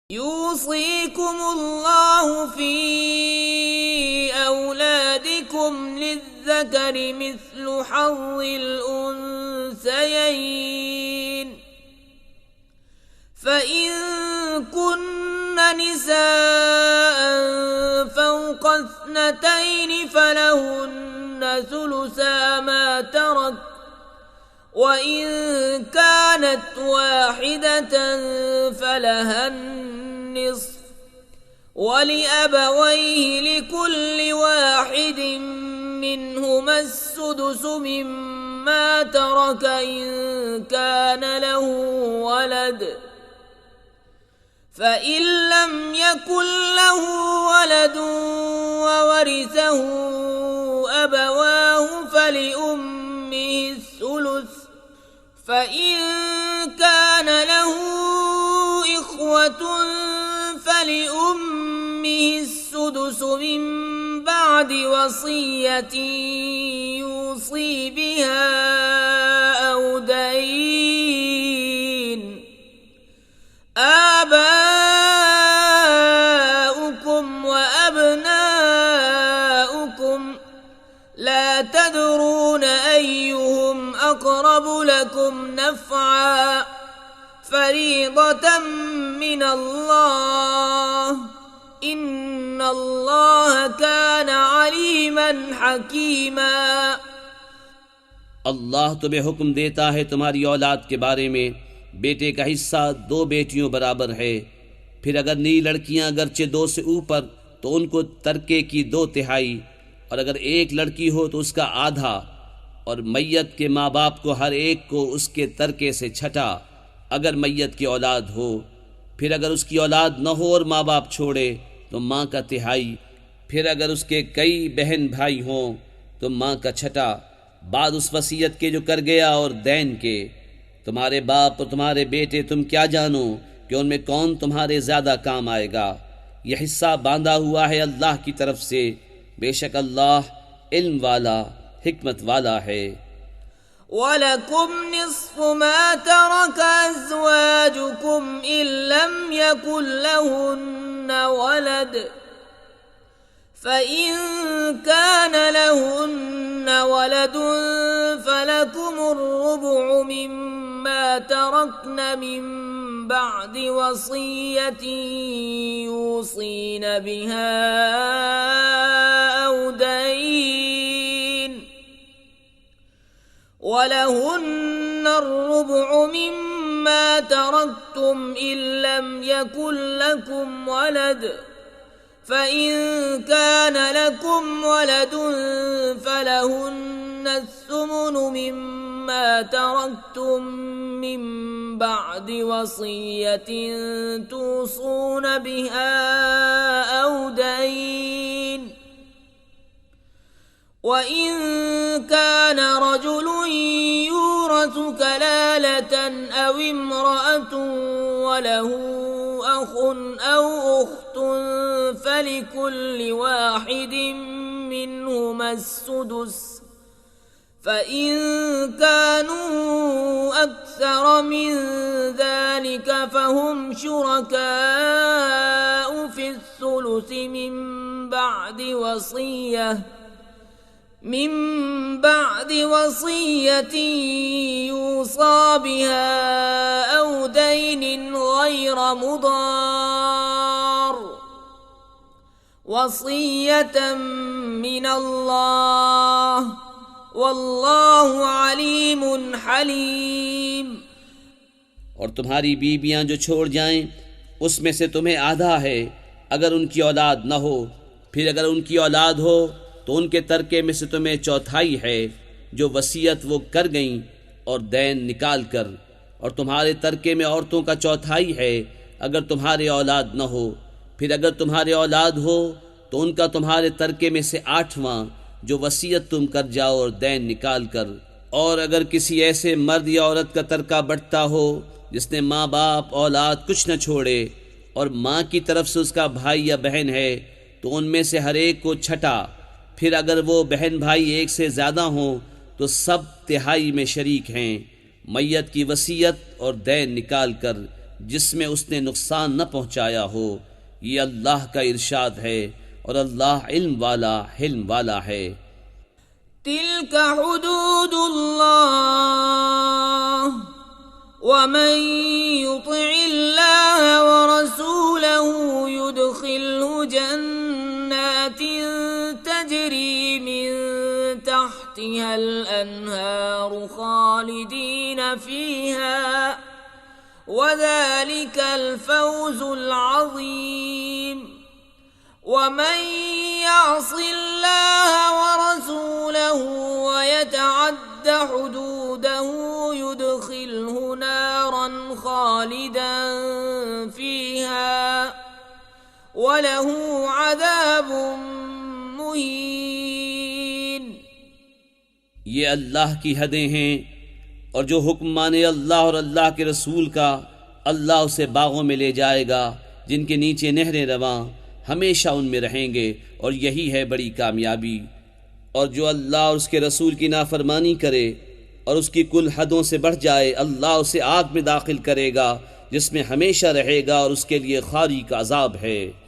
يوصيكم الله في أولادكم للذكر مثل حظ الأنثيين فإن كن نساء فوق 2 فلهن ثلثا ما ترك وإن كانت واحدة فلها النصف ولأبويه لكل واحد منهما السدس مما ترك إن كان له ولد فإن لم يكن له ولد وورثه أبواه فلأمه الثلث فإن كان له إخوة فلأمه السدس من بعد وصية يوصي بها أو دين آباؤكم وأبناؤكم لا تدرون أيهم أقرب لكم نفعا فريضة من الله إن الله كان عليما حكيما। अल्लाह तुम्हें हुक्म देता है तुम्हारी औलाद के बारे में, बेटे का हिस्सा 2 बेटियों बराबर है। फिर अगर नई लड़कियां अगरचे 2 से ऊपर तो उनको तरके की 2/3, और अगर एक लड़की हो तो उसका आधा, और मैयत के माँ बाप को हर एक को उसके तरके से 6 अगर मैयत की औलाद हो। फिर अगर उसकी औलाद न हो और माँ बाप छोड़े तो माँ का 1/3। फिर अगर उसके कई बहन भाई हों तो माँ का 6 बाद उस वसीयत के जो कर गया और दैन के। तुम्हारे बाप और तुम्हारे बेटे तुम क्या जानो कि उनमें कौन तुम्हारे ज़्यादा काम आएगा। यह हिस्सा बांधा हुआ है अल्लाह की तरफ से, बेशक अल्लाह इल्म वाला हिकमत वाला है। वलकुम निस्फु मा तरक अज़वाजुकुम इन लम यकुन लहुन्न वलद फ़इन कान लहुन्न वलदुन फलकुमुर रुबु मिम्मा तरक्न मिन बअदि वसिय्यतिन यूसीन बिहा औ दयन वलहुन्न الربع مما تركتم إن لم يكن لكم ولد فإن كان لكم ولد فلهن الثمن مما تركتم من بعد وصية توصون بها أو دين وإن كان رجل يورث كلالة أو امرأة وله أخ أو أخت فلكل واحد منهما السدس فإن كانوا أكثر من ذلك فهم شركاء في الثلث من بعد وصية يوصى بها أو دين غير مضار وصية من الله والله عليم حليم। और तुम्हारी बीबियां जो छोड़ जाएं उसमें से तुम्हें आधा है अगर उनकी औलाद न हो। फिर अगर उनकी औलाद हो तो उनके तरके में से तुम्हें 1/4 है जो वसीयत वो कर गईं और दैन निकाल कर, और तुम्हारे तरके में औरतों का 1/4 है अगर तुम्हारे औलाद न हो। फिर अगर तुम्हारे औलाद हो तो उनका तुम्हारे तरके में से 8वां जो वसीयत तुम कर जाओ और दैन निकाल कर। और अगर किसी ऐसे मर्द या औरत का तरका बढ़ता हो जिसने माँ बाप औलाद कुछ न छोड़े और माँ की तरफ से उसका भाई या बहन है तो उनमें से हर एक को 6। फिर अगर वो बहन भाई एक से ज़्यादा हों तो सब 1/3 में शरीक हैं। मैयत की वसीयत और दैन निकाल कर जिसमें उसने नुकसान न पहुंचाया हो। ये अल्लाह का इरशाद है और अल्लाह इल्म वाला हिल्म वाला है। तिल्का हुदूदुल्लाह वमन युतिइल्लाह व रसूलहू युदखिलहु जन्नातिन तजरी मिन तहतिहल अन्हारु खालिदीन फीहा वज़ालिकल फौज़ुल अज़ीम। वमन यअसिल्लाह व रसूलहू व यतअद्द हुदूदहू युदखिलहु नारन खालिदन फीहा वलहू अज़ाबुन मुहीन। ये अल्लाह की हदें हैं और जो हुक्म माने अल्लाह और अल्लाह के रसूल का, अल्लाह उसे बागों में ले जाएगा जिनके नीचे नहरें रवां, हमेशा उनमें रहेंगे और यही है बड़ी कामयाबी। और जो अल्लाह और उसके रसूल की नाफरमानी करे और उसकी कुल हदों से बढ़ जाए, अल्लाह उसे आग में दाखिल करेगा जिसमें हमेशा रहेगा और उसके लिए खारी का अजाब है।